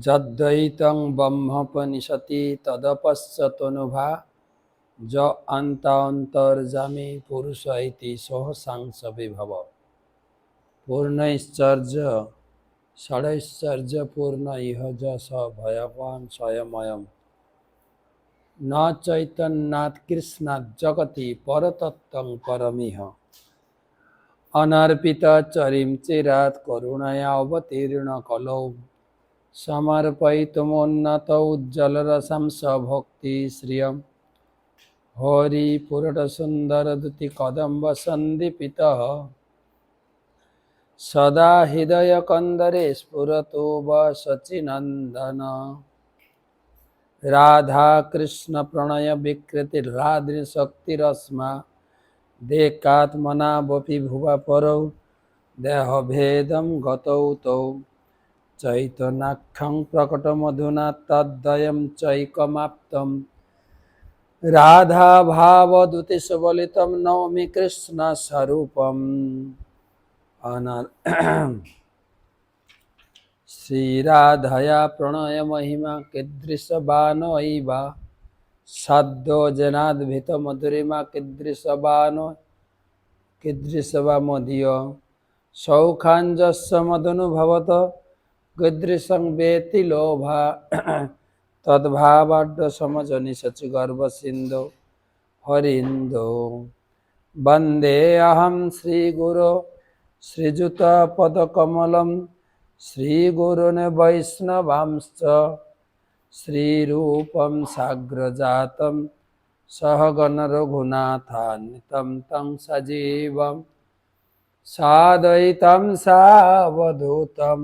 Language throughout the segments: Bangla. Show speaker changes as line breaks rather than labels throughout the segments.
যদ্বৈতং ব্রহ্মোপনিষতি তদপশ্যতনুভা য অন্তর্যামী পুরুষ ইতি সহসাংস বিভব পূর্ণৈশ্চর্য ষড়ৈশ্চর্য পূর্ণ ইহ য স ভয়বান স্বয়ময়ম ন চৈতন্যাৎ কৃষ্ণাৎ জগতি পরতত্ত্বং পরমিহ অনর্পিত চরিম চিরাৎ করুণয়া অবতীর্ণ কলৌ समर्पयितुमुन्नत उज्ज्वलरसं स भक्तिश्रियं हरिपुरटसुन्दरद्युतिकदम्बसन्दीपितः सदा हृदयकन्दरे स्फुरतु वसचिनन्दन राधाकृष्णप्रणयविकृतिर्हाद्रिशक्तिरस्मा देकात्मनावपि भुवपरौ देहभेदं गतौ तौ चैतन्याख्यं प्रकटमधुना तद्वयं चैकमाप्तं राधाभावदुतिसुबलितं नौमि कृष्णस्वरूपम् श्रीराधया प्रणयमहिमा कीदृशबाणैव सद्यो जनाद्भृतमधुरिमा कीदृशवा सौखाञ्जस्य मदनुभवत कीदृशं वेति लोभा तद्भावाढ्य समजनि सचि गर्भसिन्धो हरिन्दो वन्दे अहं श्रीगुरो श्रीयुतपदकमलं श्रीगुरुन् वैष्णवांश्च श्रीरूपं साग्रजातं सहगण रघुनाथान्वितं तं सजीवं साद्वैतं सावधूतं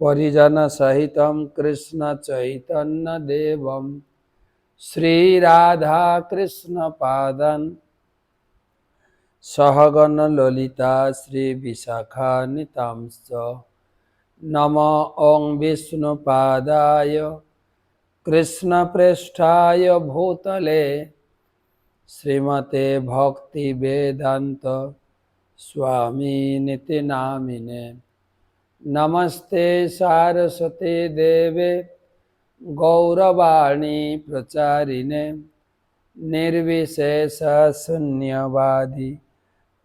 परिजनसहितं कृष्णचैतन्यदेवं श्रीराधाकृष्णपादान् सहगण ललिता श्रीविशाखान्वितांश्च नमो ॐ विष्णुपादाय कृष्णप्रेष्ठाय भूतले श्रीमते भक्तिवेदान्त स्वामिनिति नामिने नमस्ते सारस्वते देवे गौरवाणी प्रचारिणे निर्विशेष शून्यवादी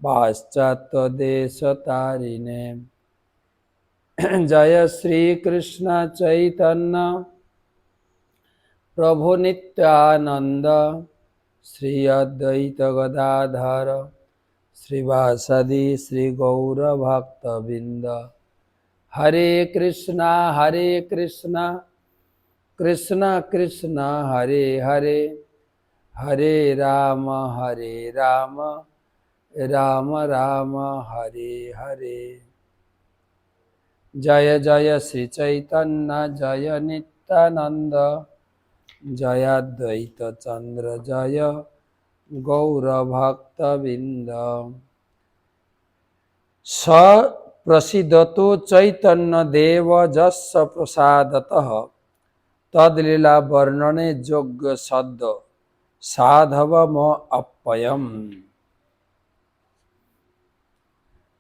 पाश्चात्यदेशतारिणे जय श्री कृष्ण चैतन्य प्रभु नित्यानंद श्री अद्वैत गदाधर श्रीवासदि श्री गौर भक्तबिंद हरे कृष्णा कृष्ण कृष्ण हरे हरे हरे राम राम राम हरे हरे जय जय श्री चैतन्य जय नित्यानंद जय अद्वैत चंद्र जय गौर भक्तबिंद स प्रसिद्धतो चैतन्य देव जस्य प्रसादतः तद्लीला वर्णने योग्य शब्द साधवम अप्ययम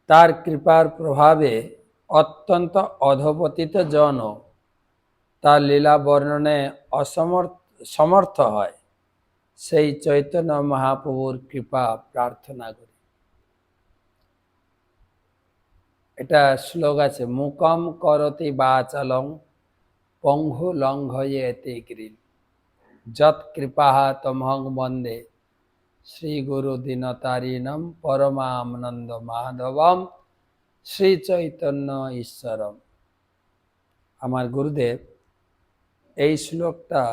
तार कृपार प्रभावे अत्यंत अधपतित जन तार लीला वर्णने समर्थ है সেই চৈতন্য মহাপ্রভুর কৃপা প্রার্থনা করি। এটা শ্লোক আছে, মুকম করতি বাচালং পঙ্গু লঙ্ঘয়েতে গিরিম যৎ কৃপা তমহং বন্দে শ্রী গুরু দীনতারিণম পরমানন্দ মাধবম শ্রী চৈতন্য ঈশ্বরম। আমার গুরুদেব এই শ্লোকটা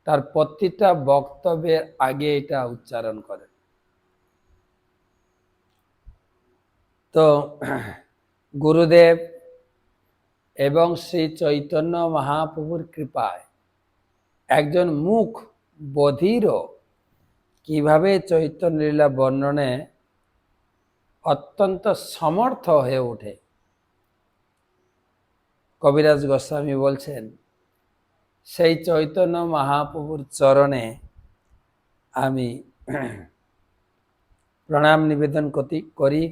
তার প্রতিটা বক্তব্যের আগে এটা উচ্চারণ করেন। তো গুরুদেব এবং শ্রী চৈতন্য মহাপ্রভুর কৃপায় একজন মুখ বধিরও কিভাবে চৈতন্য লীলা বর্ণনে অত্যন্ত সমর্থ হয়ে ওঠে। কবিরাজ গোস্বামী বলছেন, সেই চৈতন্য মহাপ্রভুর চরণে আমি প্রণাম নিবেদন করি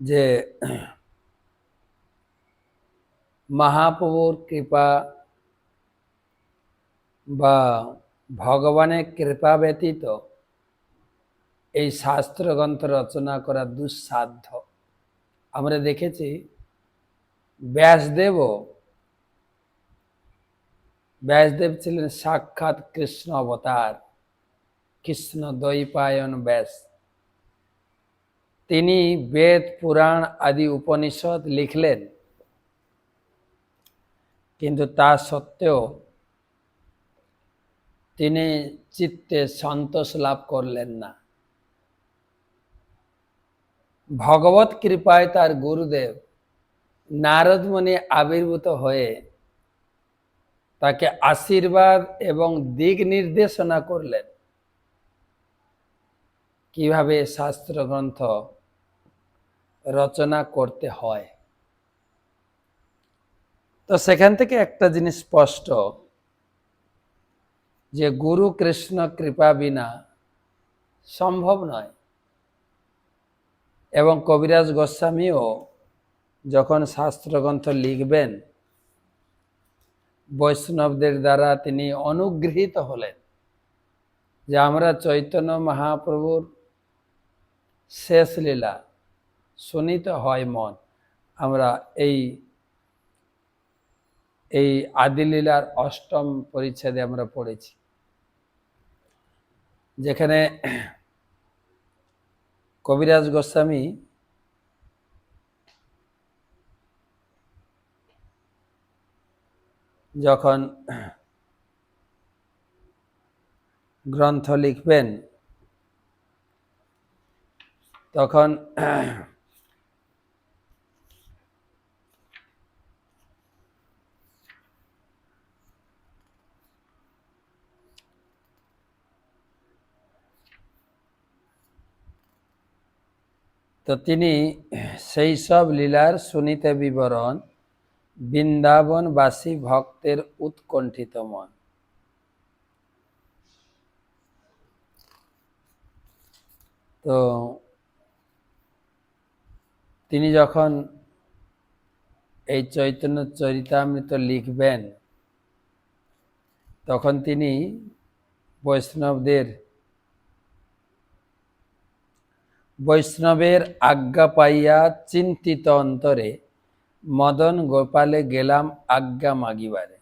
যে মহাপ্রভুর কৃপা বা ভগবানের কৃপা ব্যতীত এই শাস্ত্রগ্রন্থ রচনা করা দুঃসাধ্য। আমরা দেখেছি ব্যাসদেব ছিলেন সাক্ষাৎ কৃষ্ণ অবতার, কৃষ্ণ দ্বৈপায়ন ব্যাস। তিনি বেদ পুরাণ আদি উপনিষদ লিখলেন, কিন্তু তা সত্ত্বেও তিনি চিত্তে সন্তোষ লাভ করলেন না। ভগবত কৃপায় তার গুরুদেব নারদ মুনি আবির্ভূত হয়ে তাকে আশীর্বাদ এবং দিক নির্দেশনা করলেন কিভাবে শাস্ত্র গ্রন্থ রচনা করতে হয়। তো সেখান থেকে একটা জিনিস স্পষ্ট যে গুরু কৃষ্ণ কৃপা বিনা সম্ভব নয়। এবং কবিরাজ গোস্বামীও যখন শাস্ত্রগ্রন্থ লিখবেন, বৈষ্ণবদের দ্বারা তিনি অনুগৃহীত হলেন যে আমরা চৈতন্য মহাপ্রভুর শেষ লীলা শুনিতে হয় মন। আমরা এই আদিলীলার অষ্টম পরিচ্ছেদে আমরা পড়েছি, যেখানে কবিরাজ গোস্বামী যখন গ্রন্থ লিখবেন তখন তিনি সেই সব লীলার শুনিতে বিবরণ বৃন্দাবনবাসী ভক্তের উৎকণ্ঠিত মন। তো তিনি যখন এই চৈতন্য চরিতামৃত লিখবেন তখন তিনি বৈষ্ণবের আজ্ঞা পাইয়া চিন্তিত অন্তরে মদন গোপালে গেলাম আজ্ঞা মাগিবারে।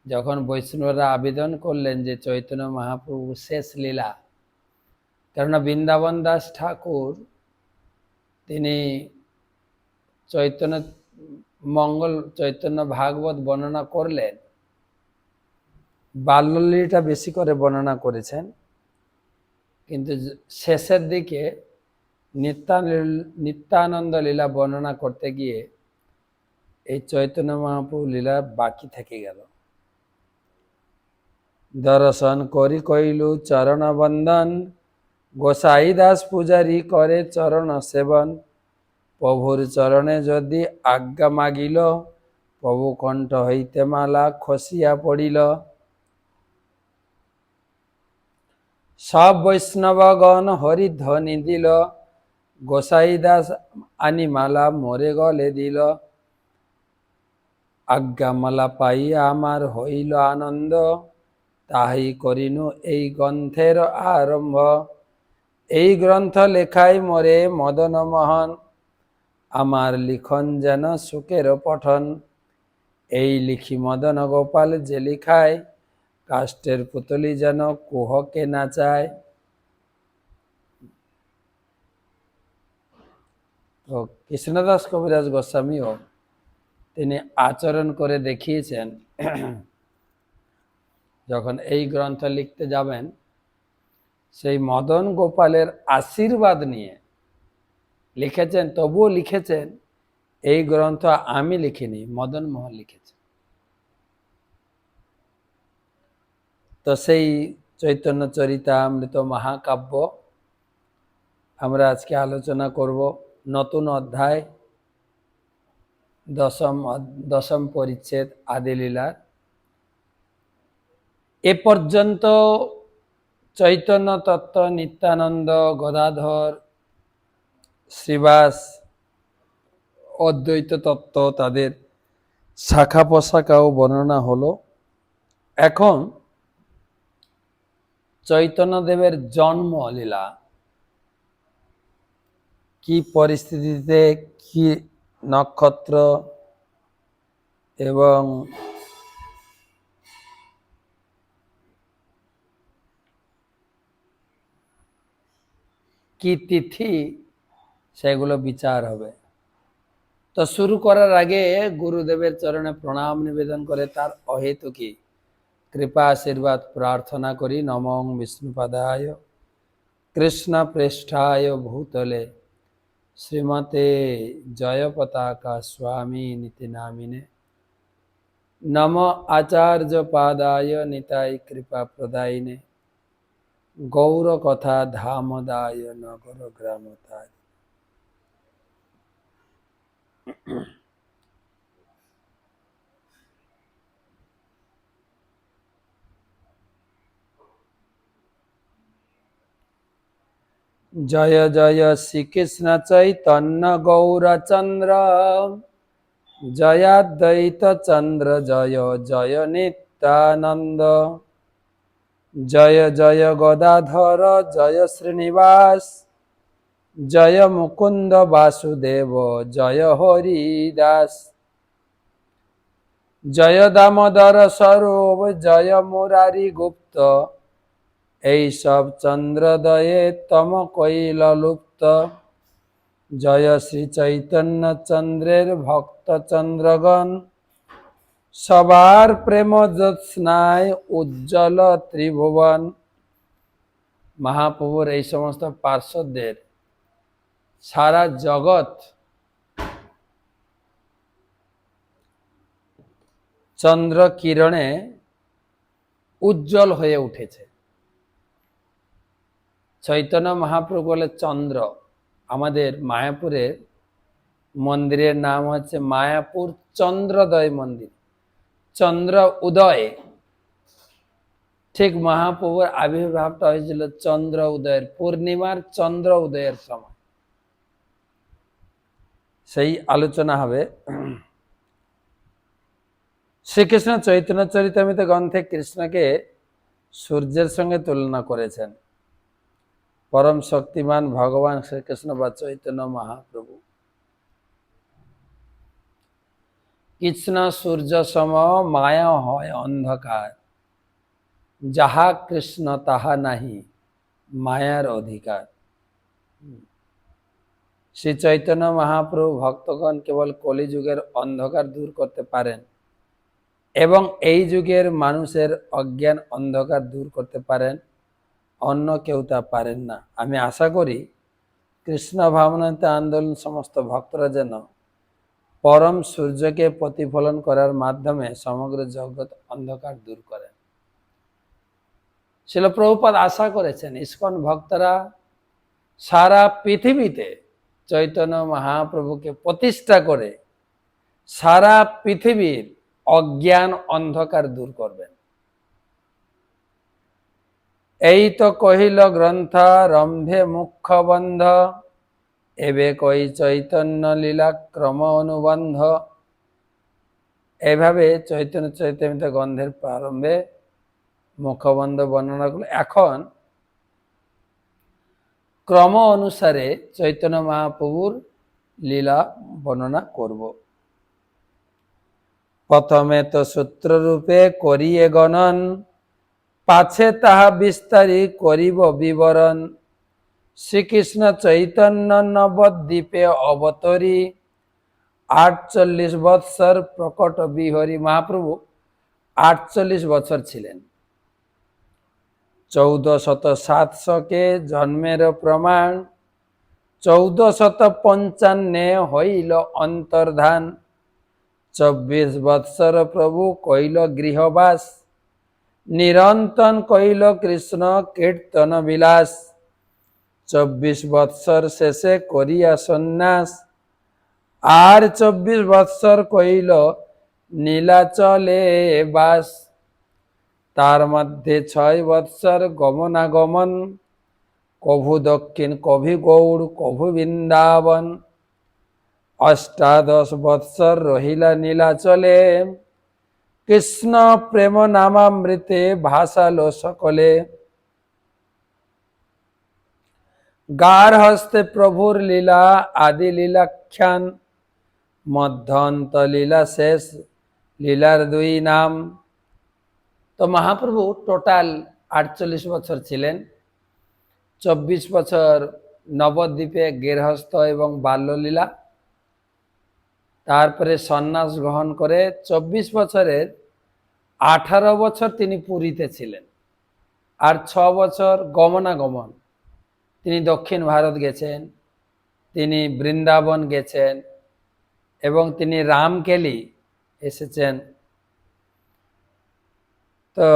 যখন বৈষ্ণবরা আবেদন করলেন যে চৈতন্য মহাপ্রভু শেষ লীলা, কেননা বৃন্দাবন দাস ঠাকুর তিনি চৈতন্য ভাগবত বর্ণনা করলেন, বাল্যলীলাটা বেশি করে বর্ণনা করেছেন, কিন্তু শেষের দিকে নিত্যানন্দ লীলা বর্ণনা করতে গিয়ে এই চৈতন্য মহাপ্রভু লীলা বাকি থেকে গেল। দর্শন করি কইলু চরণ বন্দন, গোসাই দাস পূজারি করে চরণ সেবন। প্রভুর চরণে যদি আজ্ঞা মাগিল, প্রভু কণ্ঠ হইতে মালা খসিয়া পড়িল। সব বৈষ্ণবগণ হরিধ্বনি দিল, গোসাই দাস আনি মালা মোরে গলে দিল। আজ্ঞামালা পাইয়া আমার হইল আনন্দ, তাহাই করিনু এই গ্রন্থের আরম্ভ। এই গ্রন্থ লেখাই মোরে মদন মোহন, আমার লিখন যেন সুখের পঠন। এই লিখি মদন গোপাল যে লিখায়, কাষ্টের পুতলি যেন কুহকে নাচায়। তো কৃষ্ণদাস কবিরাজ গোস্বামীও তিনি আচরণ করে দেখিয়েছেন, যখন এই গ্রন্থ লিখতে যাবেন সেই মদন গোপালের আশীর্বাদ নিয়ে লিখেছেন। তবুও লিখেছেন এই গ্রন্থ আমি লিখিনি, মদন মোহন লিখেছে। তো সেই চৈতন্য চরিতামৃত মহাকাব্য আমরা আজকে আলোচনা করব। নতুন অধ্যায়, দশম পরিচ্ছেদ আদিলীলার। এ পর্যন্ত চৈতন্য তত্ত্ব, নিত্যানন্দ, গদাধর, শ্রীবাস অদ্বৈত তত্ত্ব, তাদের শাখা প্রশাখাও বর্ণনা হলো। এখন চৈতন্যদেবের জন্ম লীলা, কি পরিস্থিতিতে, কি নক্ষত্র এবং কি তিথি, সেগুলো বিচার হবে। তো শুরু করার আগে গুরুদেবের চরণে প্রণাম নিবেদন করে তার অহেতুকী কৃপা আশীর্বাদ প্রার্থনা করি। নমঃ বিষ্ণুপাদায় কৃষ্ণ পৃষ্ঠায় ভূতলে শ্রীমতে জয়পতাকা স্বামী নীতি নামিনে নম আচার্য পাদায় নিতাই কৃপা প্রদায়িনে গৌর কথা ধামদায় নগর গ্রামতায়। জয় জয় শ্রীকৃষ্ণ চৈতন্য গৌরচন্দ্র জয়াদ্বৈত চন্দ্র জয় জয় নিত্যানন্দ জয় জয় গদাধর জয় শ্রীনিবাস জয় মুকুন্দ বাসুদেব জয় হরিদাস জয় দামোদর স্বরূপ জয় মুরারি গুপ্ত এই সব চন্দ্রদয়ে তম কৈল লুপ্ত জয় শ্রী চৈতন্য চন্দ্রের ভক্ত চন্দ্রগণ সবার প্রেম জ্যোৎস্নায় উজ্জ্বল ত্রিভুবন। মহাপ্রভুর এই সমস্ত পার্শ্বদের সারা জগৎ চন্দ্র কিরণে উজ্জ্বল হয়ে উঠেছে। চৈতন্য মহাপ্রভু বলে চন্দ্র। আমাদের মায়াপুরের মন্দিরের নাম হচ্ছে মায়াপুর চন্দ্রোদয় মন্দির। চন্দ্র উদয়, ঠিক মহাপ্রভুর আবির্ভাবটা হয়েছিল চন্দ্র উদয়ের, পূর্ণিমার চন্দ্র উদয়ের সময়। সেই আলোচনা হবে। শ্রীকৃষ্ণ চৈতন্য চরিতামৃত গ্রন্থে কৃষ্ণকে সূর্যের সঙ্গে তুলনা করেছেন। পরম শক্তিমান ভগবান শ্রীকৃষ্ণ বা চৈতন্য মহাপ্রভু। কৃষ্ণ সূর্য সম, মায়া হয় অন্ধকার, যাহা কৃষ্ণ তাহা নাহি মায়ার অধিকার। শ্রী চৈতন্য মহাপ্রভু ভক্তগণ কেবল কলিযুগের অন্ধকার দূর করতে পারেন এবং এই যুগের মানুষের অজ্ঞান অন্ধকার দূর করতে পারেন, অন্য কেউ তা পারেন না। আমি আশা করি কৃষ্ণ ভাবনাতে আন্দোলন সমস্ত ভক্তরা যেন পরম সূর্যকে প্রতিফলন করার মাধ্যমে সমগ্র জগৎ অন্ধকার দূর করেন। শিল প্রভুপাদ আশা করেছেন ইসকন ভক্তরা সারা পৃথিবীতে চৈতন্য মহাপ্রভুকে প্রতিষ্ঠা করে সারা পৃথিবীর অজ্ঞান অন্ধকার দূর করবেন। এই তো কহিল গ্রন্থ রম্ভে মুখ্য বন্ধ, এবে কই চৈতন্য লীলা ক্রম অনুবন্ধ। এভাবে চৈতন্য চৈতন্য গ্রন্থের প্রারম্ভে মুখবন্ধ বর্ণনা করল। এখন ক্রম অনুসারে চৈতন্য মহাপ্রভুর লীলা বর্ণনা করব। প্রথমে তো সূত্ররূপে করিয়ে গণন, পাছে তাহা বিস্তারি করিব বিবরণ। শ্রীকৃষ্ণ চৈতন্য নবদ্বীপে অবতরী, 48 বৎসর প্রকট বিহরি। মহাপ্রভু 48 বছর ছিলেন। 1407 জন্মের প্রমাণ, 1455 হইল অন্তর্ধান। 24 বৎসর প্রভু কইল গৃহবাস, নিরন্তন কইল কৃষ্ণ কীর্তন বিলাস। 24 বৎসর শেষে করিয়া সন্ন্যাস, আর 24 বৎসর কইল নীলাচলে বাস। তার মধ্যে 6 বৎসর গমনাগমন, কভু দক্ষিণ কভু গৌড় কভু বৃন্দাবন। অষ্টাদশ বৎসর রহিলা নীলাচলে, কৃষ্ণ প্রেম নামামৃতে ভাসালো সকলে। গার হস্তে প্রভুর লীলা, আদি লীলাখ্যান, মধ্যান্ত লীলা শেষ, লীলার দুই নাম। তো মহাপ্রভু টোটাল 48 বছর ছিলেন। 24 বছর নবদ্বীপে গৃহস্থ এবং বাল্যলীলা, তারপরে সন্ন্যাস গ্রহণ করে 24 বছরের 18 বছর তিনি পুরীতে ছিলেন, আর 6 বছর গমনাগমন। তিনি দক্ষিণ ভারত গেছেন, তিনি বৃন্দাবন গেছেন এবং তিনি রামকেলি এসেছেন। তো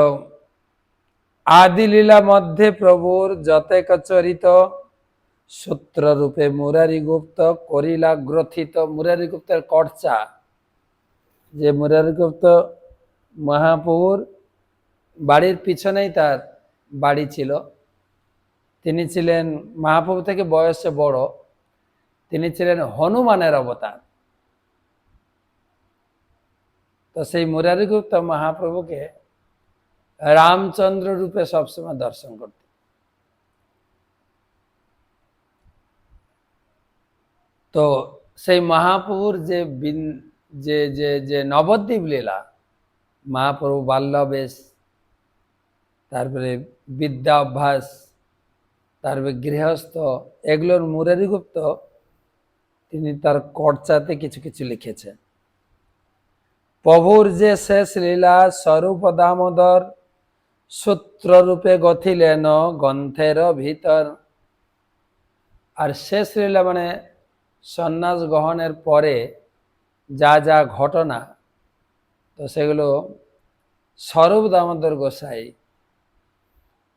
আদি লীলা মধ্যে প্রভুর যতেক চরিত, সূত্র রূপে মুরারি গুপ্ত করিলা গ্রথিত। মুরারি গুপ্তের কর্চা, যে মুরারি গুপ্ত মহাপ্রভুর বাড়ির পিছনেই তার বাড়ি ছিল, তিনি ছিলেন মহাপ্রভু থেকে বয়সে বড়, তিনি ছিলেন হনুমানের অবতার। তো সেই মুরারি গুপ্ত মহাপ্রভুকে রামচন্দ্র রূপে সবসময় দর্শন করত। তো সেই মহাপ্রভুর যে যে যে যে নবদ্বীপ লীলা, মহাপ্রভু বাল্যবেশ, তারপরে বিদ্যা অভ্যাস, তারপরে গৃহস্থ, এগুলোর মুরারি গুপ্ত তিনি তার কর্চাতে কিছু কিছু লিখেছেন। প্রভুর যে শেষ লীলা স্বরূপ দামোদর, সূত্র রূপে গথিলেন গ্রন্থের ভিতর। আর শেষ লীলা মানে সন্ন্যাস গ্রহণের পরে যা যা ঘটনা, তো সেগুলো স্বরূপ দামোদর গোসাই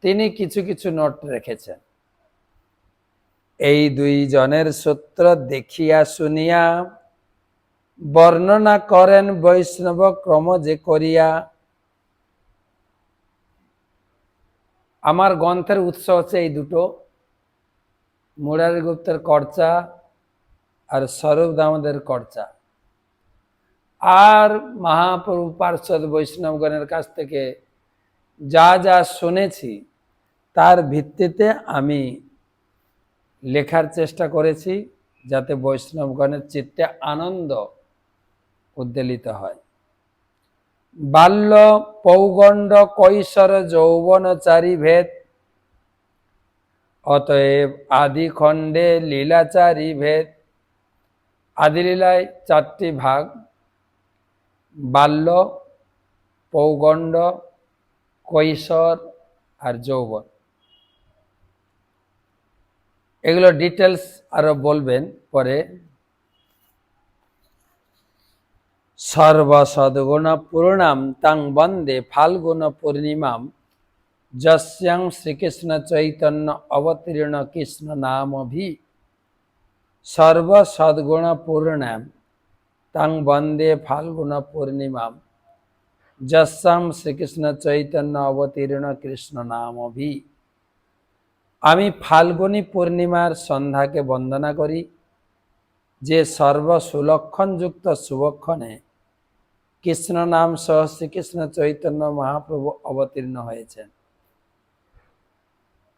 তিনি কিছু কিছু নোট রেখেছেন। এই দুই জনের সূত্র দেখিয়া শুনিয়া, বর্ণনা করেন বৈষ্ণব ক্রম যে করিয়া। আমার গ্রন্থের উৎস হচ্ছে এই দুটো, মুরারি গুপ্তের কর্চা আর স্বরূপ দামোদরের কর্চা। আর মহাপ্রভু পার্ষদ বৈষ্ণবগণের কাছ থেকে যা যা শুনেছি তার ভিত্তিতে আমি লেখার চেষ্টা করেছি, যাতে বৈষ্ণবগণের চিত্তে আনন্দ উদ্বেলিত হয়। বাল্য পৌগণ্ড কৈশোর যৌবন চারি ভেদ, অতএব আদি খণ্ডে লীলাচারি ভেদ। আদি লীলায় 4টি ভাগ: বাল্য, পৌগণ্ড, কৈশোর আর যৌবন। এগুলো ডিটেলস আরো বলবেন পরে। সর্বসদ্গুণ পূর্ণাম তাং বন্দে ফাল্গুন পূর্ণিমাম, যস্যাং শ্রীকৃষ্ণ চৈতন্য অবতীর্ণ কৃষ্ণ নামভি। সর্বসদ্গুণ পূর্ণাম তাং বন্দে ফাল্গুন পূর্ণিমাম, যস্যাং শ্রীকৃষ্ণ চৈতন্য অবতীর্ণ কৃষ্ণ নামভি। আমি ফাল্গুনী পূর্ণিমার সন্ধ্যাকে বন্দনা করি, যে সর্বসুলক্ষণযুক্ত শুভক্ষণে কৃষ্ণ নাম সহ শ্রীকৃষ্ণ চৈতন্য মহাপ্রভু অবতীর্ণ হয়েছেন।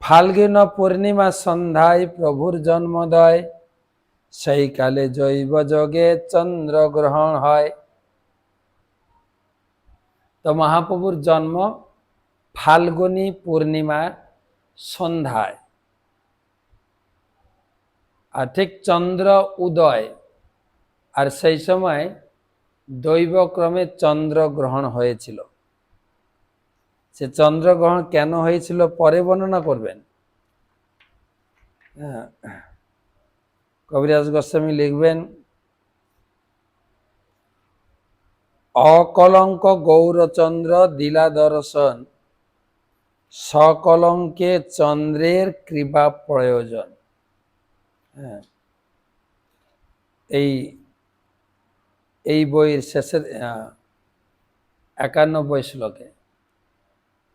ফাল্গুন পূর্ণিমা সন্ধ্যায় প্রভুর জন্মোদয়, সেই কালে জৈব যোগে চন্দ্রগ্রহণ হয়। তো মহাপ্রভুর জন্ম ফাল্গুনী পূর্ণিমা সন্ধ্যায়, আর ঠিক চন্দ্র উদয়, আর সেই সময় দৈবক্রমে চন্দ্রগ্রহণ হয়েছিল। সে চন্দ্রগ্রহণ কেন হয়েছিল পরে বর্ণনা করবেন। কবিরাজ গোস্বামী লিখবেন, অকলঙ্ক গৌরচন্দ্র দিলা দর্শন, সকলঙ্কে চন্দ্রের কৃপা প্রয়োজন। এই বইয়ের শেষের 91 শ্লোকে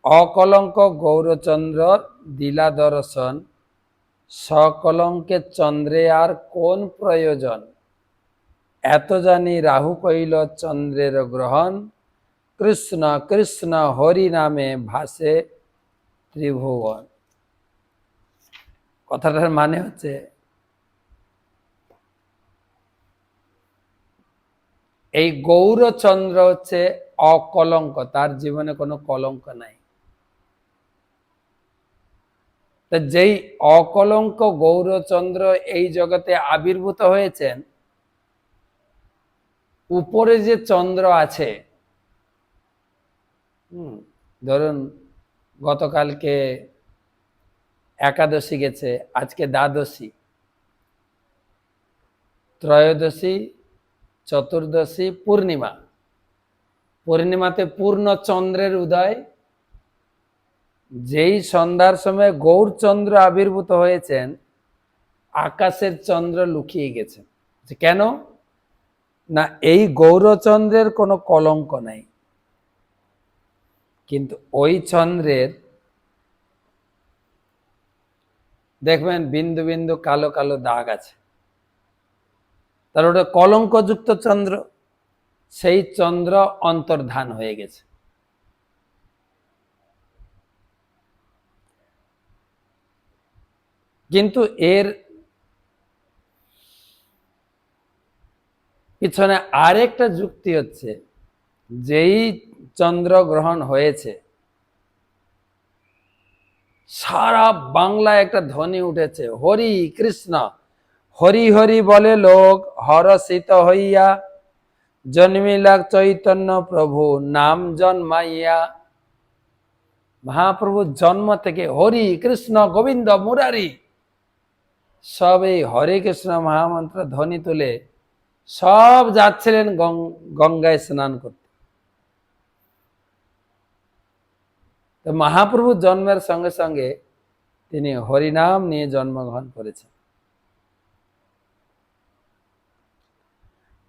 অকলঙ্ক গৌরচন্দ্র দিলা দর্শন, সকলঙ্কে চন্দ্রে আর কোন প্রয়োজন। এত জানি রাহু কইল চন্দ্রের গ্রহণ, কৃষ্ণ কৃষ্ণ হরি নামে ভাসে ত্রিভুবন। কথাটার মানে হচ্ছে এই গৌরচন্দ্র হচ্ছে অকলঙ্ক, তার জীবনে কোনো কলঙ্ক নাই। তা যেই অকলঙ্ক গৌরচন্দ্র এই জগতে আবির্ভূত হয়েছেন, উপরে যে চন্দ্র আছে, ধরুন গতকালকে একাদশী গেছে, আজকে দ্বাদশী, ত্রয়োদশী, চতুর্দশী, পূর্ণিমা। পূর্ণিমাতে পূর্ণ চন্দ্রের উদয়। যেই সন্ধ্যার সময় গৌরচন্দ্র আবির্ভূত হয়েছেন, আকাশের চন্দ্র লুকিয়ে গেছে। কেন না, এই গৌরচন্দ্রের কোনো কলঙ্ক নাই, কিন্তু ওই চন্দ্রের দেখবেন বিন্দু বিন্দু কালো কালো দাগ আছে, তার ওটা কলঙ্কযুক্ত চন্দ্র। সেই চন্দ্র অন্তর্ধান হয়ে গেছে। কিন্তু এর পিছনে আরেকটা যুক্তি হচ্ছে, যেই চন্দ্র গ্রহণ হয়েছে, সারা বাংলায় একটা ধ্বনি উঠেছে, হরি কৃষ্ণ, হরি হরি বলে লোক, হরষিত হইয়া জন্মিলা চৈতন্য প্রভু নাম জন্মাইয়া। মহাপ্রভুর জন্ম থেকে হরি কৃষ্ণ গোবিন্দ মুরারি সব এই হরে কৃষ্ণ মহামন্ত্র ধ্বনি তুলে সব যাচ্ছিলেন গঙ্গায় স্নান করতে। তো মহাপ্রভুর জন্মের সঙ্গে সঙ্গে তিনি হরিনাম নিয়ে জন্মগ্রহণ করেছেন।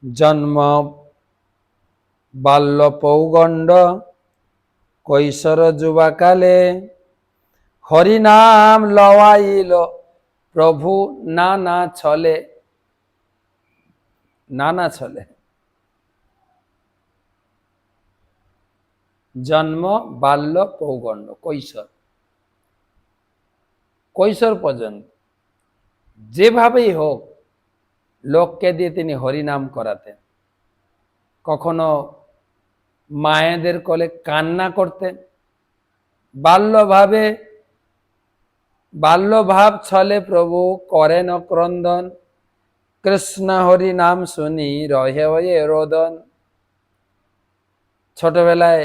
জন্ম বাল্য পৌগণ্ড কৈশোর যুবাকালে, হরিনাম লওয়াইল প্রভু নানা ছলে। নানা ছলে জন্ম, বাল্য, পৌগণ্ড, কৈশোর, কৈশোর পর্যন্ত যেভাবেই হোক লোককে দিয়ে তিনি হরিনাম করাতেন। কখনো মায়েদের কোলে কান্না করতেন, বাল্যভাব ছলে প্রভু করেন ক্রন্দন, কৃষ্ণ হরি নাম শুনি রহে হয়ে রোদন। ছোটবেলায়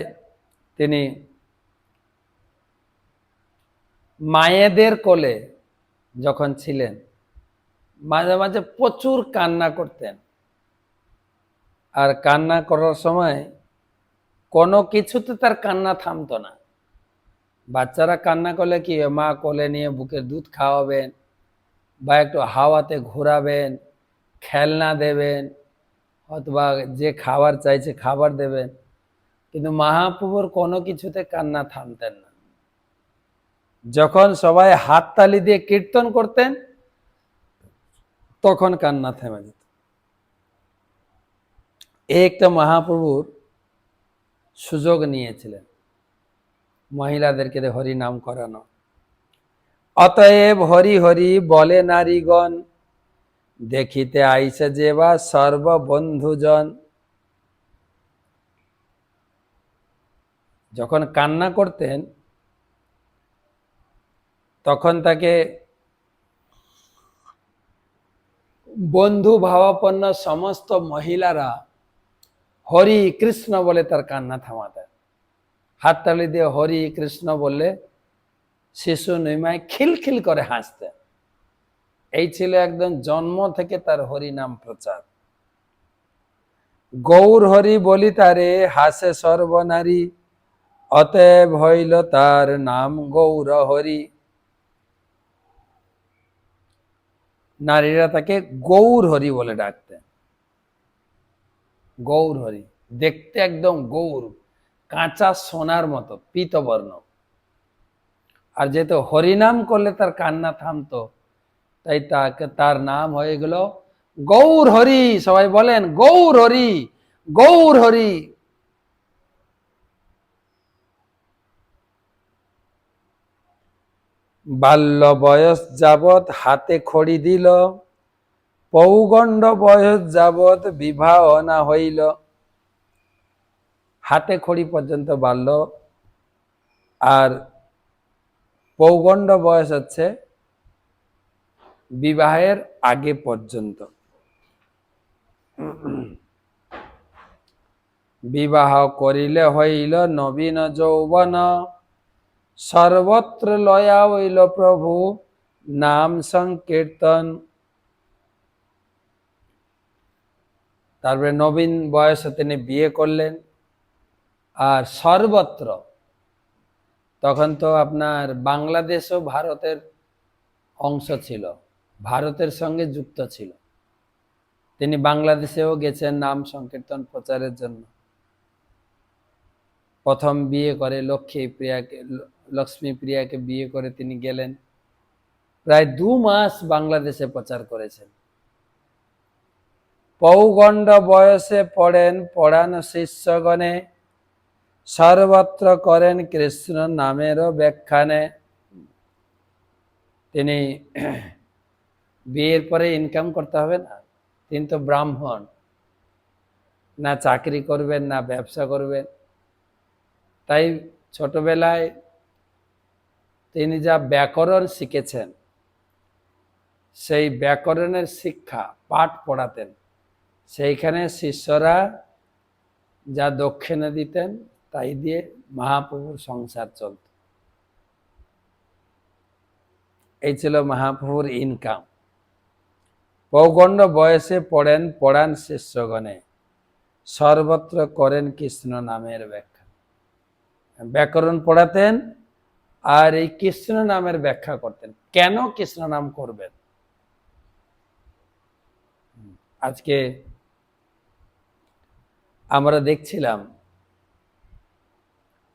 তিনি মায়েদের কোলে যখন ছিলেন, মাঝে মাঝে প্রচুর কান্না করতেন। আর কান্না করার সময় কোনো কিছুতে তার কান্না থামতো না। বাচ্চারা কান্না করলে কি, মা কোলে নিয়ে বুকের দুধ খাওয়াবেন, বা একটু হাওয়াতে ঘোরাবেন, খেলনা দেবেন, অথবা যে খাবার চাইছে খাবার দেবেন, কিন্তু মহাপ্রভুর কোনো কিছুতে কান্না থামতেন না। যখন সবাই হাততালি দিয়ে কীর্তন করতেন, তখন কান্না থেমে যেত। একটা মহাপ্রভুর সুযোগ নিয়েছিলেন মহিলাদেরকে হরি নাম করানো। অতএব হরি হরি বলে নারীগণ, দেখিতে আইসে যেবা সর্ববন্ধুজন। যখন কান্না করতেন, তখন তাকে বন্ধু ভাবাপন্ন সমস্ত মহিলারা হরি কৃষ্ণ বলে তার কান্না থামাতেন। হাততালি দিয়ে হরি কৃষ্ণ বললে শিশু নিমায় খিলখিল করে হাসতেন। এই ছিল একদম জন্ম থেকে তার হরি নাম প্রচার। গৌর হরি বলি তারে হাসে সর্বনারী, অতএব হইল তার নাম গৌর হরি। নারীরা তাকে গৌর হরি বলে ডাকতেন। গৌর হরি, দেখতে একদম গৌর, কাঁচা সোনার মতো পীতবর্ণ। আর যেহেতু হরিনাম করলে তার কান্না থামতো, তাই তার নাম হয়ে গেল গৌর হরি, সবাই বলেন গৌর হরি, গৌর হরি। বাল্য বয়স যাবৎ হাতে খড়ি দিল, পৌগণ্ড বয়স যাবৎ বিবাহ না হইল। হাতে খড়ি পর্যন্ত বাল্য, আর পৌগণ্ড বয়স হচ্ছে বিবাহের আগে পর্যন্ত। বিবাহ করিলে হইল নবীন যৌবন, সর্বত্র লয়া হইল প্রভু নাম সংকীর্তন। তারপরে নবীন বয়সে তিনি বিয়ে করলেন, আর সর্বত্র, তখন তো আপনার বাংলাদেশও ভারতের অংশ ছিল, ভারতের সঙ্গে যুক্ত ছিল। তিনি বাংলাদেশেও গেছেন নাম সংকীর্তন প্রচারের জন্য। প্রথম বিয়ে করে লক্ষ্মী প্রিয়াকে বিয়ে করে তিনি গেলেন, প্রায় 2 মাস বাংলাদেশে প্রচার করেছেন। পৌগণ্ড বয়সে পড়ান শিষ্যগণে, সর্বত্র করেন কৃষ্ণ নামেরও ব্যাখ্যানে। তিনি বিয়ের পরে ইনকাম করতে হবে না, তিনি তো ব্রাহ্মণ, না চাকরি করবেন না ব্যবসা করবেন। তাই ছোটবেলায় তিনি যা ব্যাকরণ শিখেছেন, সেই ব্যাকরণের শিক্ষা পাঠ পড়াতেন। সেইখানে শিষ্যরা যা দক্ষিণা দিতেন তাই দিয়ে মহাপ্রভুর সংসার চলত। এই ছিল মহাপ্রভুর ইনকাম। পৌগণ্ড বয়সে পড়ান শিষ্যগণে, সর্বত্র করেন কৃষ্ণ নামের ব্যাখ্যা। ব্যাকরণ পড়াতেন আর এই কৃষ্ণ নামের ব্যাখ্যা করতেন, কেন কৃষ্ণ নাম করবেন। আজকে আমরা দেখছিলাম,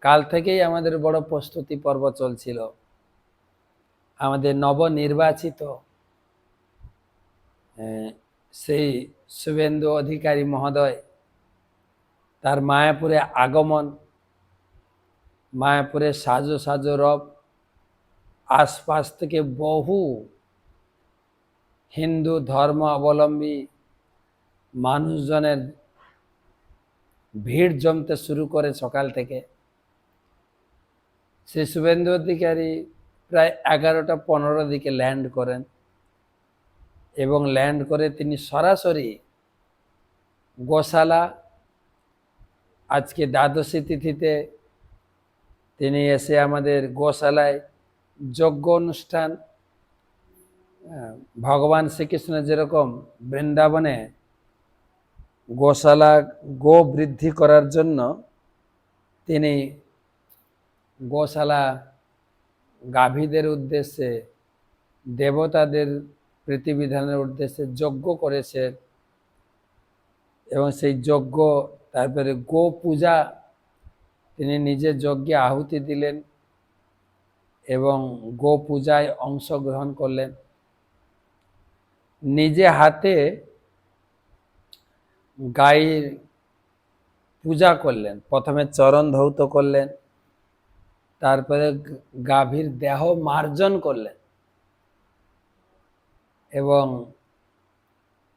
কাল থেকেই আমাদের বড় প্রস্তুতি পর্ব চলছিল। আমাদের নবনির্বাচিত সেই শুভেন্দু অধিকারী মহোদয়, তার মায়াপুরে আগমন, মায়াপুরে সাজো সাজো রব, আশপাশ থেকে বহু হিন্দু ধর্ম অবলম্বী মানুষজনের ভিড় জমতে শুরু করে সকাল থেকে। শ্রী শুভেন্দু অধিকারী প্রায় 11টা 15 দিকে ল্যান্ড করেন, এবং ল্যান্ড করে তিনি সরাসরি গোশালা, আজকে দ্বাদশী তিথিতে তিনি এসে আমাদের গোশালায় যজ্ঞ অনুষ্ঠান, ভগবান শ্রীকৃষ্ণ যেরকম বৃন্দাবনে গোশালা গো বৃদ্ধি করার জন্য তিনি গোশালা গাভীদের উদ্দেশ্যে, দেবতাদের প্রীতিবিধানের উদ্দেশ্যে যজ্ঞ করেছেন, এবং সেই যজ্ঞ, তারপরে গো পূজা, তিনি নিজে যজ্ঞে আহুতি দিলেন এবং গো পূজায় অংশগ্রহণ করলেন। নিজে হাতে গায়ের পূজা করলেন, প্রথমে চরণ ধৌত করলেন, তারপরে গাভীর দেহ মার্জন করলেন, এবং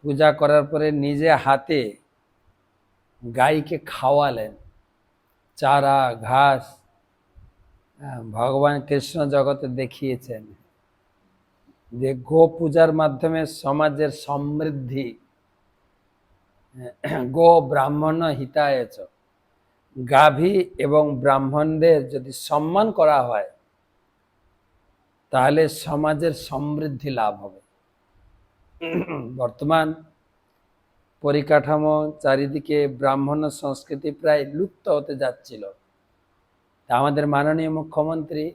পূজা করার পরে নিজে হাতে গাইকে খাওয়ালেন চারা ঘাস। ভগবান কৃষ্ণ জগতে দেখিয়েছেন যে গো পূজার মাধ্যমে সমাজের সমৃদ্ধি, গো ব্রাহ্মণ হিতায়চ, গাভী এবং ব্রাহ্মণদের যদি সম্মান করা হয় তাহলে সমাজের সমৃদ্ধি লাভ হবে। বর্তমান পরিকাঠামো চারিদিকে ব্রাহ্মণ সংস্কৃতি প্রায় লুপ্ত হতে যাচ্ছিল। তা আমাদের মাননীয় মুখ্যমন্ত্রী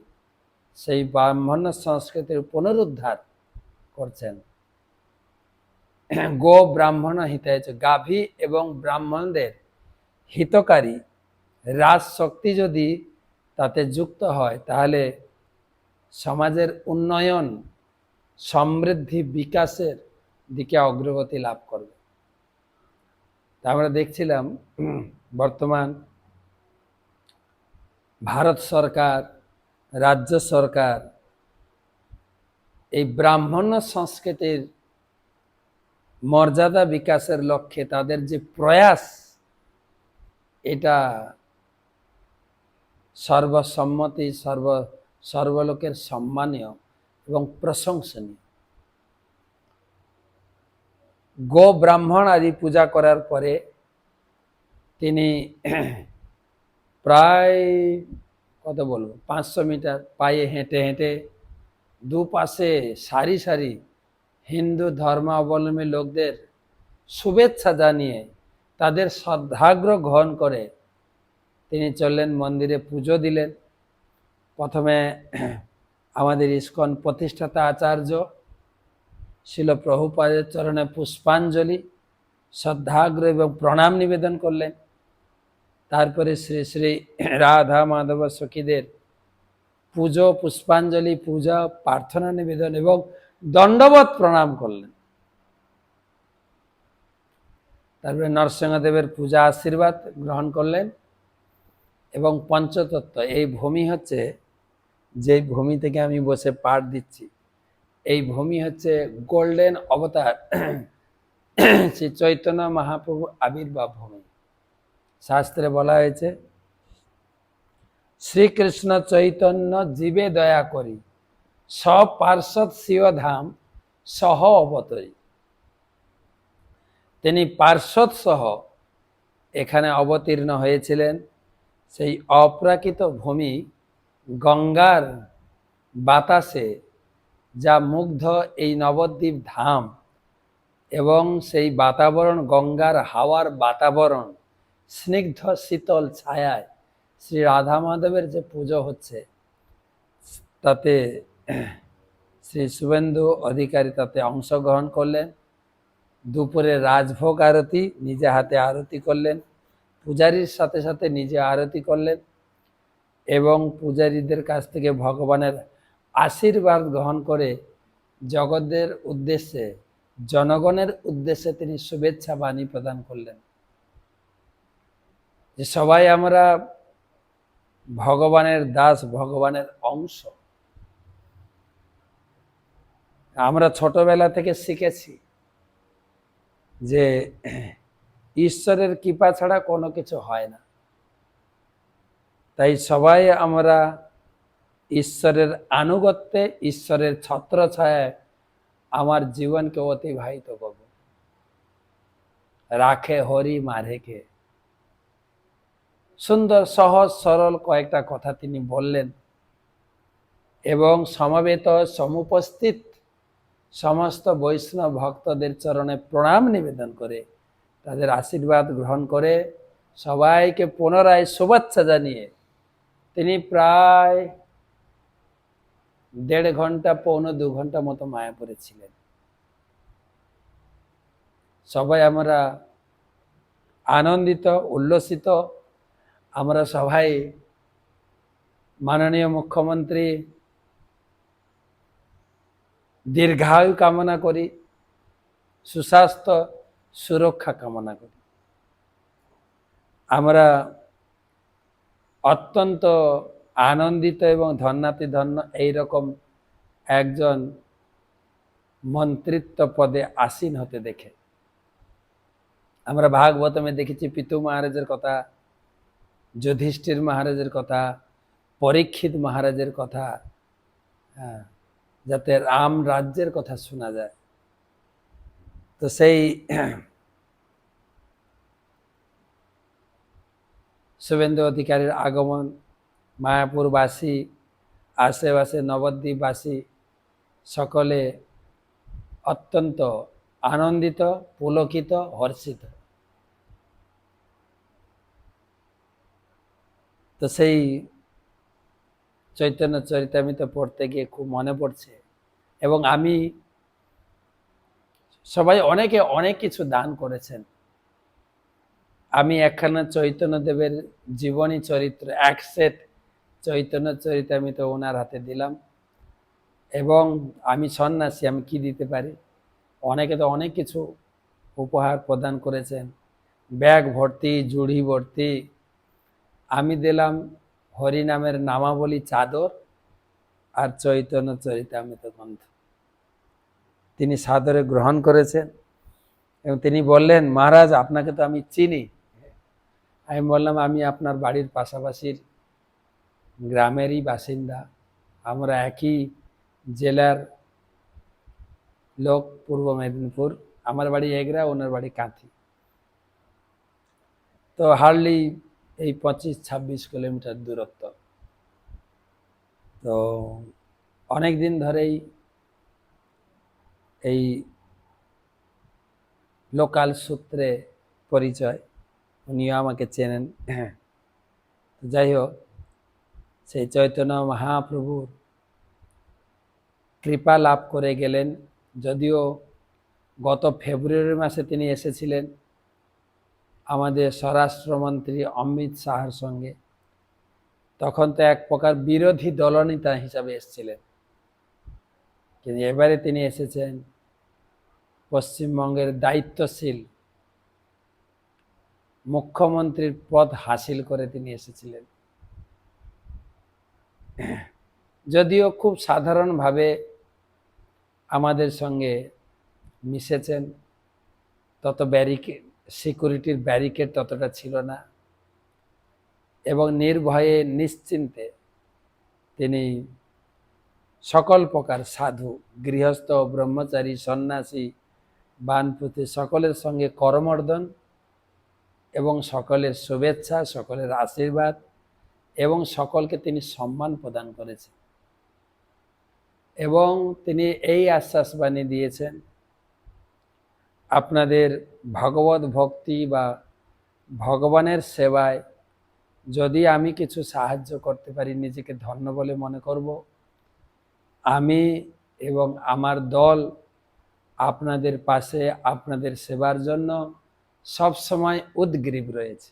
সেই ব্রাহ্মণ সংস্কৃতির পুনরুদ্ধার করছেন। গো ব্রাহ্মণ হিতায়চ, গাভী এবং ব্রাহ্মণদের হিতকারী রাজশক্তি যদি তাতে যুক্ত হয় তাহলে সমাজের উন্নয়ন, সমৃদ্ধি, বিকাশের দিকে অগ্রগতি লাভ করবে। তা আমরা দেখছিলাম বর্তমান ভারত সরকার, রাজ্য সরকার এই ব্রাহ্মণ্য সংস্কৃতির মর্যাদা বিকাশের লক্ষ্যে তাদের যে প্রয়াস, এটা সর্বসম্মতি সর্বলোকের সম্মানীয় এবং প্রশংসনীয়। গো ব্রাহ্মণ আদি পূজা করার পরে তিনি প্রায় কত বলবো 500 মিটার পায়ে হেঁটে হেঁটে দুপাশে সারি সারি হিন্দু ধর্মাবলম্বী লোকদের শুভেচ্ছা জানিয়ে তাদের শ্রদ্ধাগ্র গ্রহণ করে তিনি চললেন মন্দিরে, পুজো দিলেন। প্রথমে আমাদের ইস্কন প্রতিষ্ঠাতা আচার্য শিল প্রভুপাদের চরণে পুষ্পাঞ্জলি, শ্রদ্ধাগ্র এবং প্রণাম নিবেদন করলেন। তারপরে শ্রী শ্রী রাধা মাধব সখীদের পুজো, পুষ্পাঞ্জলি, পূজা, প্রার্থনা নিবেদন এবং দণ্ডবত প্রণাম করলেন। তারপরে নরসিংহদেবের পূজা আশীর্বাদ গ্রহণ করলেন। এবং পঞ্চতত্ত্ব, এই ভূমি হচ্ছে, যে ভূমি থেকে আমি বসে পাঠ দিচ্ছি, এই ভূমি হচ্ছে গোল্ডেন অবতার শ্রী চৈতন্য মহাপ্রভু আবির্ভাব ভূমি। শাস্ত্রে বলা হয়েছে, শ্রীকৃষ্ণ চৈতন্য জীবে দয়া করি, সব পার্শ্বদ স্বীয় ধাম সহ অবতরী। তিনি পার্শ্বদ সহ এখানে অবতীর্ণ হয়েছিলেন। সেই অপ্রাকৃত ভূমি গঙ্গার বাতাসে যা মুগ্ধ এই নবদ্বীপ ধাম, এবং সেই বাতাবরণ, গঙ্গার হাওয়ার বাতাবরণ, স্নিগ্ধ শীতল ছায়ায় শ্রী রাধা মাধবের যে পুজো হচ্ছে, তাতে শ্রী শুভেন্দু অধিকারী তাতে অংশগ্রহণ করলেন। দুপুরে রাজভোগ আরতি, নিজে হাতে আরতি করলেন, পূজারীর সাথে সাথে নিজে আরতি করলেন এবং পূজারীদের কাছ থেকে ভগবানের আশীর্বাদ গ্রহণ করে জগতের উদ্দেশ্যে, জনগণের উদ্দেশ্যে তিনি শুভেচ্ছা বাণী প্রদান করলেন যে সবাই আমরা ভগবানের দাস, ভগবানের অংশ। আমরা ছোটবেলা থেকে শিখেছি যে ঈশ্বরের কৃপা ছাড়া কোনো কিছু হয় না। তাই সবাই আমরা ঈশ্বরের আনুগত্যে, ঈশ্বরের ছত্রছায়ায় আমার জীবনকে অতিবাহিত করব। রাখে হরি মারে কে, সুন্দর সহজ সরল কয়েকটা কথা তিনি বললেন এবং সমবেত সমুপস্থিত সমস্ত বৈষ্ণব ভক্তদের চরণে প্রণাম নিবেদন করে তাদের আশীর্বাদ গ্রহণ করে সবাইকে পুনরায় শুভেচ্ছা জানিয়ে তিনি প্রায় 1.5 ঘন্টা, পৌনে 2 ঘন্টা মতো মায়াপুরে ছিলেন। সবাই আমরা আনন্দিত, উল্লসিত। আমরা সবাই মাননীয় মুখ্যমন্ত্রী দীর্ঘায়ু কামনা করি, সুস্বাস্থ্য সুরক্ষা কামনা করি। আমরা অত্যন্ত আনন্দিত এবং ধন্যাতিধন্য এইরকম একজন মন্ত্রিত্ব পদে আসীন হতে দেখে। আমরা ভাগবতমে দেখেছি পিতু মহারাজের কথা, যুধিষ্ঠির মহারাজের কথা, পরীক্ষিত মহারাজের কথা, যাতে রাম রাজ্যের কথা শোনা যায়। তো সেই শুভেন্দু অধিকারীর আগমন মায়াপুরবাসী, আশেপাশে নবদ্বীপবাসী সকলে অত্যন্ত আনন্দিত, পুলকিত, হর্ষিত। তো সেই চৈতন্য চরিতামৃত পড়তে গিয়ে খুব মনে পড়ছে। এবং আমি সবাই অনেকে অনেক কিছু দান করেছেন। আমি একখানা চৈতন্যদেবের জীবনী চরিত্র, 1 সেট চৈতন্য চরিতামৃত ওনার হাতে দিলাম। এবং আমি সন্ন্যাসী, আমি কি দিতে পারি? অনেকে তো অনেক কিছু উপহার প্রদান করেছেন, ব্যাগ ভর্তি, জুড়ি ভর্তি। আমি দিলাম হরিনামের নামাবলী চাদর আর চৈতন্য চরিতামৃত গ্রন্থ। তিনি সাদরে গ্রহণ করেছেন এবং তিনি বললেন, মহারাজ আপনাকে তো আমি চিনি। আমি বললাম, আমি আপনার বাড়ির পাশাপাশির গ্রামেরই বাসিন্দা, আমরা একই জেলার লোক, পূর্ব মেদিনীপুর। আমার বাড়ি এগরা, ওনার বাড়ি কাঁথি। তো হার্ডলি এই 25-26 কিলোমিটার দূরত্ব। তো অনেক দিন ধরেই এই লোকাল সূত্রে পরিচয়, উনিও আমাকে চেনেন। যাই হোক, সেই চৈতন্য মহাপ্রভুর কৃপা লাভ করে গেলেন। যদিও গত ফেব্রুয়ারি মাসে তিনি এসেছিলেন আমাদের স্বরাষ্ট্রমন্ত্রী অমিত শাহর সঙ্গে, তখন তো এক প্রকার বিরোধী দলনেতা হিসাবে এসেছিলেন, কিন্তু এবারে তিনি এসেছেন পশ্চিমবঙ্গের দায়িত্বশীল মুখ্যমন্ত্রীর পদ হাসিল করে তিনি এসেছিলেন। যদিও খুব সাধারণভাবে আমাদের সঙ্গে মিশেছেন, তত সিকিউরিটির ব্যারিকেড ততটা ছিল না, এবং নির্ভয়ে নিশ্চিন্তে তিনি সকল প্রকার সাধু, গৃহস্থ, ব্রহ্মচারী, সন্ন্যাসী, বানপ্রতি সকলের সঙ্গে করমর্দন এবং সকলের শুভেচ্ছা, সকলের আশীর্বাদ এবং সকলকে তিনি সম্মান প্রদান করেছেন। এবং তিনি এই আশ্বাসবাণী দিয়েছেন, আপনাদের ভগবত ভক্তি বা ভগবানের সেবায় যদি আমি কিছু সাহায্য করতে পারি, নিজেকে ধন্য বলে মনে করব। আমি এবং আমার দল আপনাদের পাশে, আপনাদের সেবার জন্য সব সময় উদগ্রীব রয়েছে।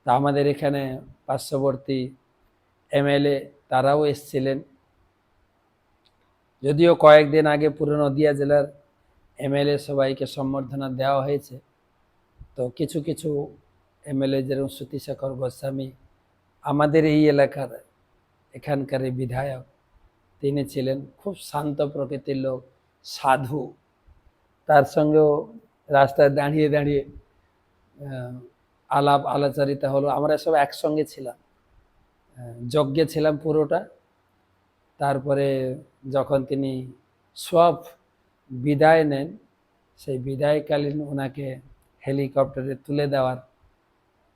তা আমাদের এখানে পার্শ্ববর্তী এমএলএ তারাও এসেছিলেন। যদিও কয়েকদিন আগে পুরো নদিয়া জেলার এমএলএ সবাইকে সম্বর্ধনা দেওয়া হয়েছে, তো কিছু কিছু এমএলএ যেরকম শ্রুতিশেখর গোস্বামী, আমাদের এই এলাকার এখানকার বিধায়ক, তিনি ছিলেন খুব শান্ত প্রকৃতির লোক, সাধু। তার সঙ্গেও রাস্তায় দাঁড়িয়ে দাঁড়িয়ে আলাপ আলোচনা হলো। আমরা সব একসঙ্গে ছিলাম, যজ্ঞে ছিলাম পুরোটা। তারপরে যখন তিনি সব বিদায় নেন, সেই বিদায়কালীন ওনাকে হেলিকপ্টারে তুলে দেওয়ার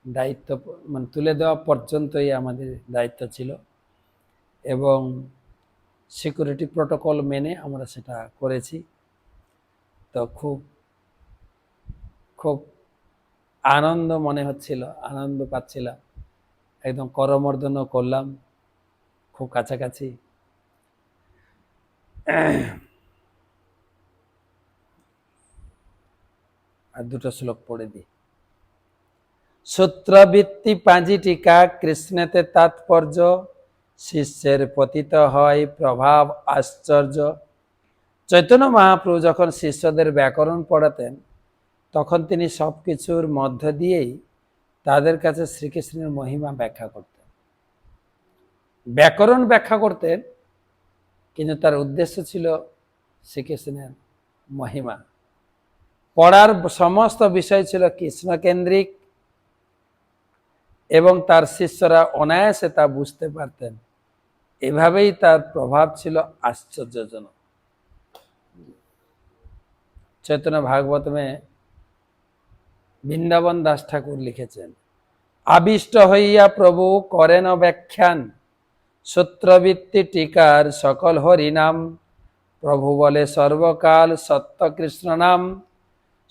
দায়িত্ব, মানে তুলে দেওয়া পর্যন্তই আমাদের দায়িত্ব ছিল, এবং সিকিউরিটি প্রোটোকল মেনে আমরা সেটা করেছি। তো খুব খুব আনন্দ মনে হচ্ছিল, আনন্দ পাচ্ছিলাম, একদম করমর্দনও করলাম খুব কাছাকাছি। আর দুটো শ্লোক পড়ে দিই। সূত্রবৃত্তি পাঁজি টিকা, কৃষ্ণেতে তাৎপর্য, শিষ্যের পতিত হয় প্রভাব আশ্চর্য। চৈতন্য মহাপ্রভু যখন শিষ্যদের ব্যাকরণ পড়াতেন, তখন তিনি সবকিছুর মধ্য দিয়েই তাদের কাছে শ্রীকৃষ্ণের মহিমা ব্যাখ্যা করতেন। ব্যাকরণ ব্যাখ্যা করতেন, কিন্তু তার উদ্দেশ্য ছিল শ্রীকৃষ্ণের মহিমা। পড়ার সমস্ত বিষয় ছিল কৃষ্ণকেন্দ্রিক, এবং তার শিষ্যরা অনায়াসে তা বুঝতে পারতেন। এভাবেই তার প্রভাব ছিল আশ্চর্যজনক। চৈতন্য ভাগবতমে বৃন্দাবন দাস ঠাকুর লিখেছেন, আবিষ্ট হইয়া প্রভু করেন ব্যাখ্যান, সূত্রবৃত্তি টিকার সকল হরিনাম। প্রভু বলে সর্বকাল সত্য কৃষ্ণ নাম,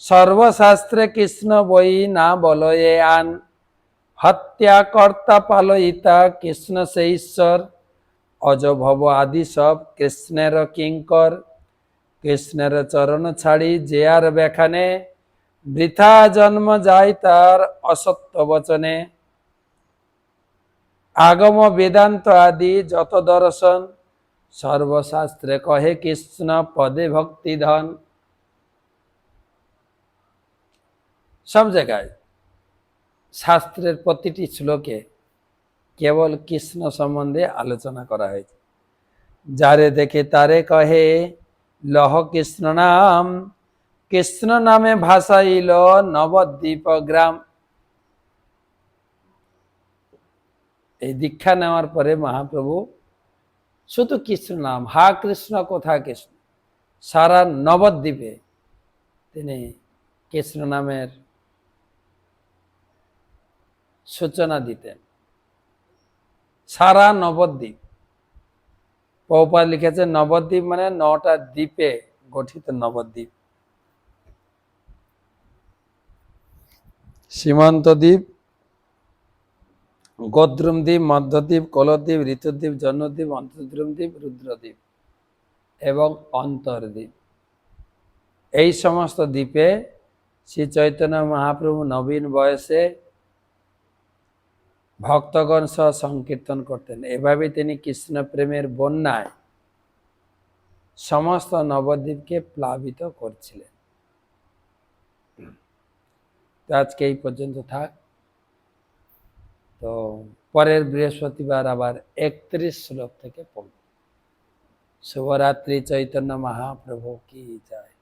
সর্বশাস্ত্রে কৃষ্ণ বই না বলয়ে আন। হত্যা কর্তা পালয়িতা কৃষ্ণ সে ঈশ্বর, অজ ভব আদি সব কৃষ্ণের কিঙ্কর। কৃষ্ণের চরণ ছাড়ি যে আর ব্যাখানে, বৃথা জন্ম যায় তার অসত্য বচনে। আগম বেদান্ত আদি যত দর্শন, সর্বশাস্ত্রে কহে কৃষ্ণ পদে ভক্তি ধন। সব জায়গায় শাস্ত্রের প্রতিটি শ্লোকে কেবল কৃষ্ণ সম্বন্ধে আলোচনা করা হয়েছে। যারে দেখে তারে কহে লহ কৃষ্ণ নাম, কৃষ্ণ নামে ভাসাইল নবদ্বীপ গ্রাম। এই দীক্ষা নেওয়ার পরে মহাপ্রভু শুধু কৃষ্ণ নাম, হা কৃষ্ণ কোথা কৃষ্ণ, সারা নবদ্বীপে তিনি কৃষ্ণ নামের সূচনা দিতেন। সারা নবদ্বীপ, প্রভুপাদ লিখেছে নবদ্বীপ মানে 9টা দ্বীপে গঠিত নবদ্বীপ। সীমান্ত দ্বীপ, গোদ্রুম দ্বীপ, মধ্যদ্বীপ, কলদ্বীপ, ঋতুদ্বীপ, জন্মদ্বীপ, অন্তর্দ্রুম দ্বীপ, রুদ্রদ্বীপ এবং অন্তর্দ্বীপ। এই সমস্ত দ্বীপে শ্রী চৈতন্য মহাপ্রভু নবীন বয়সে ভক্তগণ সহ সংকীর্তন করতেন। এভাবে তিনি কৃষ্ণ প্রেমের বন্যায় সমস্ত নবদ্বীপকে প্লাবিত করছিলেন। তো আজকে এই পর্যন্ত থাক। তো পরের বৃহস্পতিবার আবার 31 শ্লোক থেকে পড়ব। শুভরাত্রি। চৈতন্য মহাপ্রভু কি জয়।